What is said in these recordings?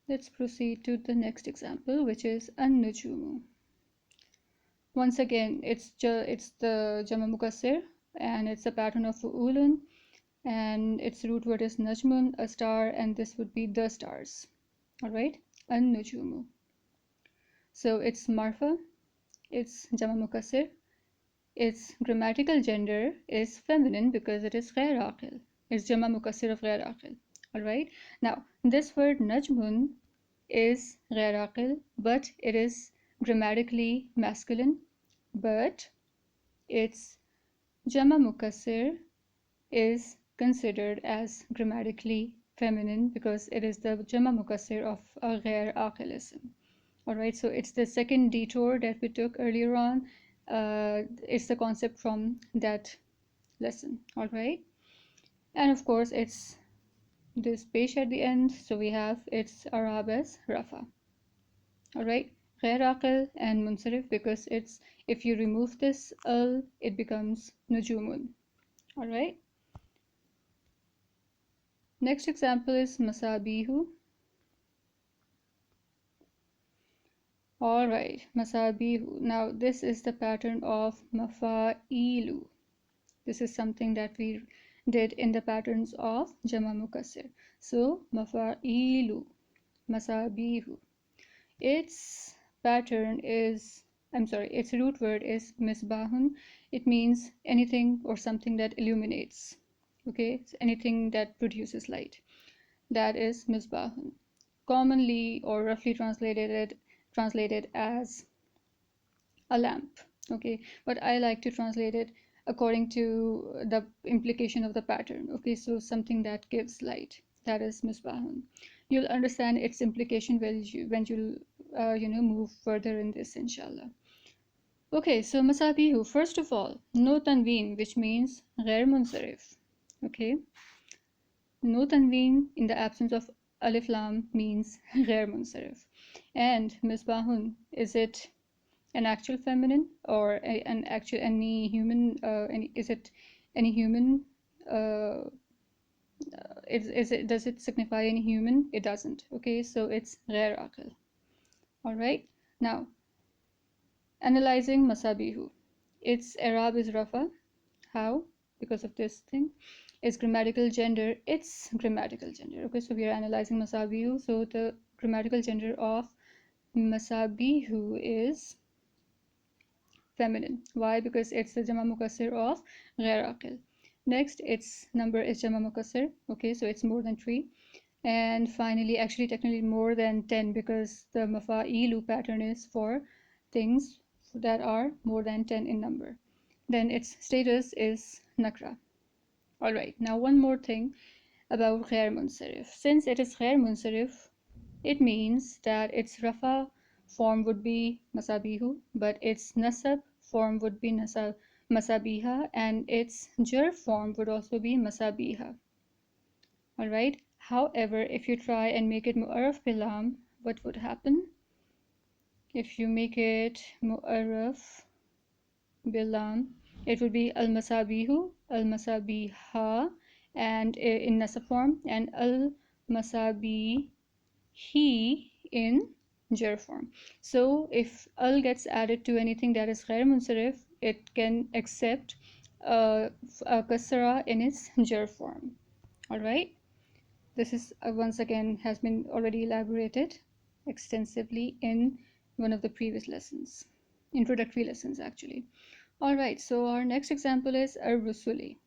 Let's proceed to the next example, which is an-nujumu. Once again, it's the Jama Mukassir, and it's a pattern of fu'ulun, and its root word is najmun, a star, and this would be the stars. All right, an-nujumu. So it's marfa, it's Jama Mukassir, its grammatical gender is feminine because it is ghair aqil. It's Jama Mukassir of ghair aqil. All right. Now, this word najmun is ghair aqil, but it is grammatically masculine, but its Jama Mukassir is considered as grammatically feminine because it is the Jama Mukassir of a ghair aqilism. All right, so it's the second detour that we took earlier on. It's the concept from that lesson. All right, and of course it's this pesh at the end, so we have its Arab as Rafa. All right, ghair aqil and munsarif because it's, if you remove this al, it becomes nujumun. All right, next example is masabihu. All right, masabihu. Now this is the pattern of mafa'ilu. This is something that we did in the patterns of Jama Mukassir. So mafa'ilu, masabihu. Its pattern is, its root word is misbahun. It means anything or something that illuminates. Okay, it's anything that produces light. That is misbahun. Commonly or roughly translated as a lamp. Okay, but I like to translate it according to the implication of the pattern. Okay, so something that gives light, that is misbahun. You'll understand its implication when you move further in this, inshallah. Okay, so masabihu, first of all, no tanween, which means ghair munsarif. Okay, no tanween in the absence of alif lam means ghair munsarif. And misbahun, is it an actual feminine or an actual any human? Is it any human? Does it signify any human? It doesn't. Okay, so it's ghair aqil. All right. Now, analyzing masabihu. Its Arab is rafa. How? Because of this thing. Its grammatical gender. Its grammatical gender. Okay, so we are analyzing masabihu. So the grammatical gender of masabihu is feminine. Why? Because it's the Jama Mukassir of ghair aqil. Next, its number is Jama Mukassir. Okay, so it's more than 3. And finally, actually technically more than 10 because the mafa'ilu pattern is for things that are more than 10 in number. Then its status is nakra. All right, now one more thing about ghair munsarif. Since it is ghair munsarif, it means that its rafa form would be masabihu, but its nasab form would be masabiha, and its jar form would also be masabiha. All right. However, if you try and make it mu'arraf bilam, what would happen? If you make it mu'arraf bilam, it would be al-masabihu, al-masabiha, and in nasab form, and al-masabihi in jar form. So if al gets added to anything that is ghair munsarif, it can accept a kasra in its jar form. All right. This is once again has been already elaborated extensively in one of the previous lessons, introductory lessons actually. All right, so our next example is ar-rusuli.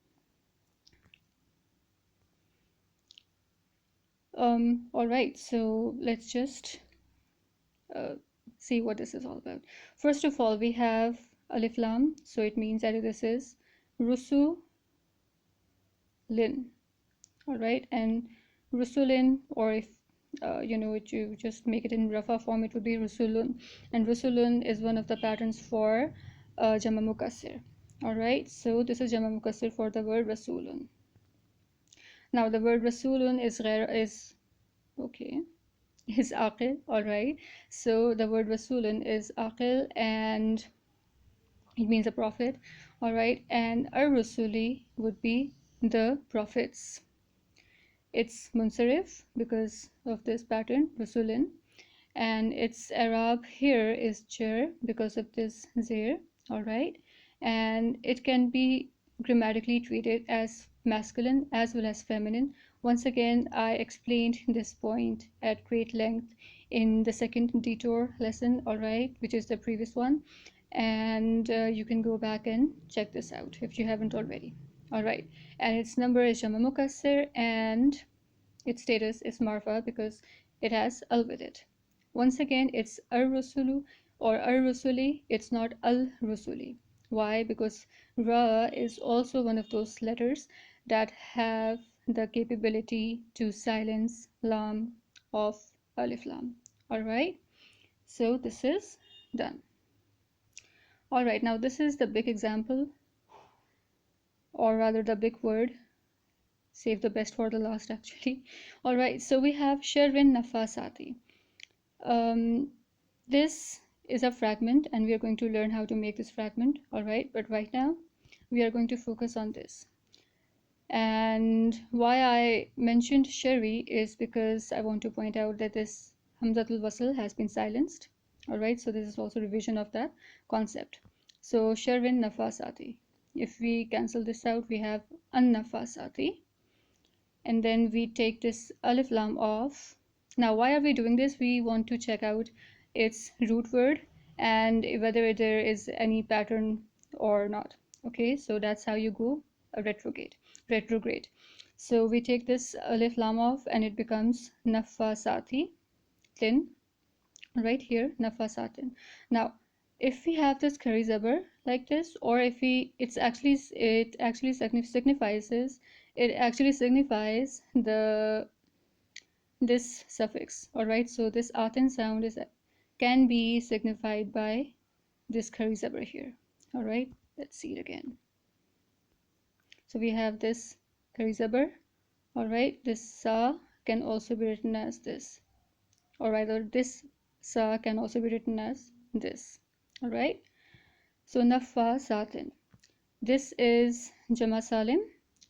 All right, so let's just see what this is all about. First of all, we have alif lam, so it means that this is rusulin. All right, and rusulin, or if you just make it in rafa form, it would be rusulun, and rusulun is one of the patterns for Jama Mukassir. All right, so this is Jama Mukassir for the word rasulun. Now the word rasulun is aqil. All right, so the word rasulun is aqil and it means a prophet. All right, and ar-rusuli would be the prophets. it's munsarif because of this pattern, rusulin, and its Arab here is jar because of this zir, all right, and it can be grammatically treated as masculine as well as feminine. Once again, I explained this point at great length in the second detour lesson, all right, which is the previous one, and you can go back and check this out if you haven't already. All right, and its number is Jama Mukassir, and its status is marfa because it has al with it. Once again, it's ar-rusulu or ar-rusuli, it's not al-rusuli. Why? Because ra is also one of those letters that have the capability to silence lam of alif lam. Alright, so this is done. Alright, now this is the big example, or rather the big word. Save the best for the last actually. Alright, so we have Sherwin Nafasati. This is a fragment and we are going to learn how to make this fragment, alright, but right now we are going to focus on this. And why I mentioned Sherry is because I want to point out that this Hamzatul Wasl has been silenced, alright, so this is also revision of that concept. So Sherwin Nafasati, if we cancel this out, we have An Nafasati, and then we take this alif lam off. Now why are we doing this? We want to check out its root word and whether there is any pattern or not. Okay, so that's how you go retrograde. So we take this alif lam off and it becomes nafasati tin, right here, nafasatin. Now if we have this kari zabar like this, or if we it actually signifies the this suffix, all right, so this atin sound can be signified by this kari zabar here. All right, let's see it again. So we have this kari zabar, all right, this sa can also be written as this, or rather this sa can also be written as this, all right. So nafa satin, this is jama salim,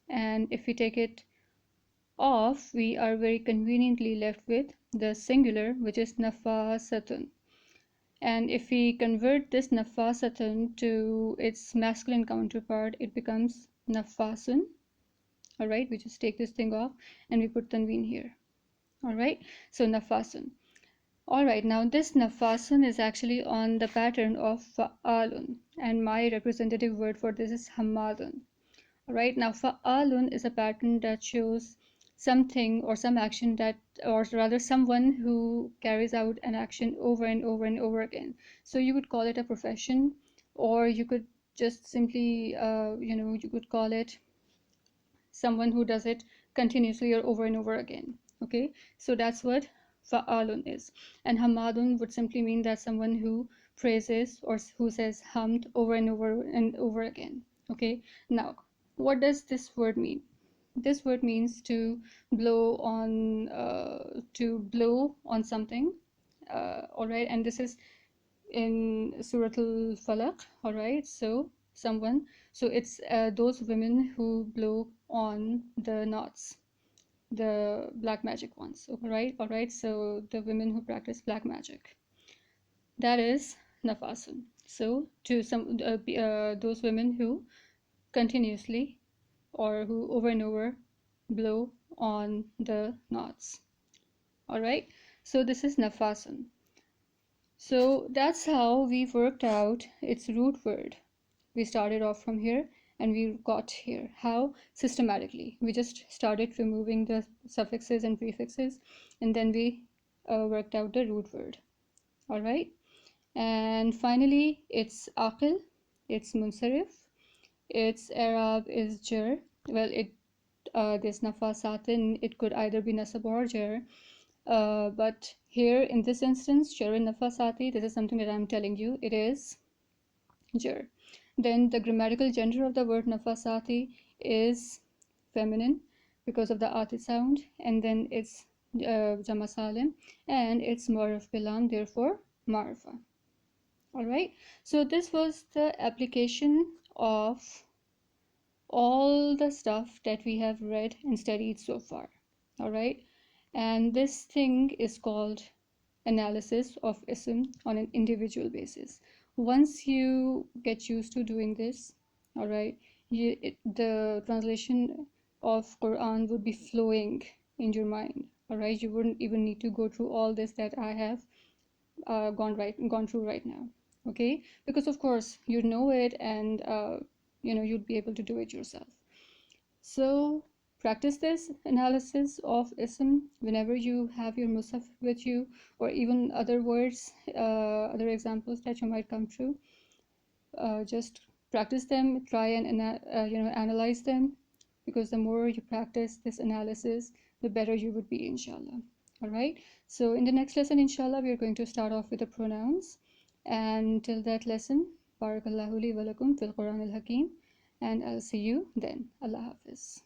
and if we take it off, we are very conveniently left with the singular, which is nafasatun. And if we convert this nafasatun to its masculine counterpart, it becomes nafasun. All right, we just take this thing off and we put tanween here. All right, so nafasun. All right, now this nafasun is actually on the pattern of fa'alun, and my representative word for this is hamadun. All right, now fa'alun is a pattern that shows something or some action that, or rather someone who carries out an action over and over and over again. So you could call it a profession, or you could just simply you could call it someone who does it continuously or over and over again. Okay, so that's what fa'alun is. And hamadun would simply mean that someone who praises or who says hamd over and over and over again. Okay, now what does this word mean? This word means to blow on something, all right, and this is in Suratul Falaq, all right. So it's those women who blow on the knots, the black magic ones, all right, so the women who practice black magic, that is nafasun. So to those women who continuously or who over and over blow on the knots, all right, so this is nafasun. So that's how we worked out its root word. We started off from here and we got here. How? Systematically. We just started removing the suffixes and prefixes, and then we worked out the root word. All right, and finally it's aqil, it's munsarif, its Arab is jar. Well, this nafasatin, it could either be nasab or jar, but here in this instance, Sharin Nafasati, this is something that I'm telling you, it is jar. Then the grammatical gender of the word Nafasati is feminine because of the ati sound, and then it's Jama Salim, and it's Marif Bilam, therefore Marifa. Alright, so this was the application of all the stuff that we have read and studied so far. all right? And this thing is called analysis of ism on an individual basis. Once you get used to doing this, all right, the translation of Quran would be flowing in your mind, all right? You wouldn't even need to go through all this that I have gone through right now, okay? Because of course you know it, and you'd be able to do it yourself. So practice this analysis of ism whenever you have your musaf with you, or even other words, other examples that you might come through. Just practice them, try and analyze them, because the more you practice this analysis, the better you would be, inshallah. All right, so in the next lesson, inshallah, we are going to start off with the pronouns. And till that lesson, barakallahu li wa lakum fil Quran al Hakim, and I'll see you then. Allah Hafiz.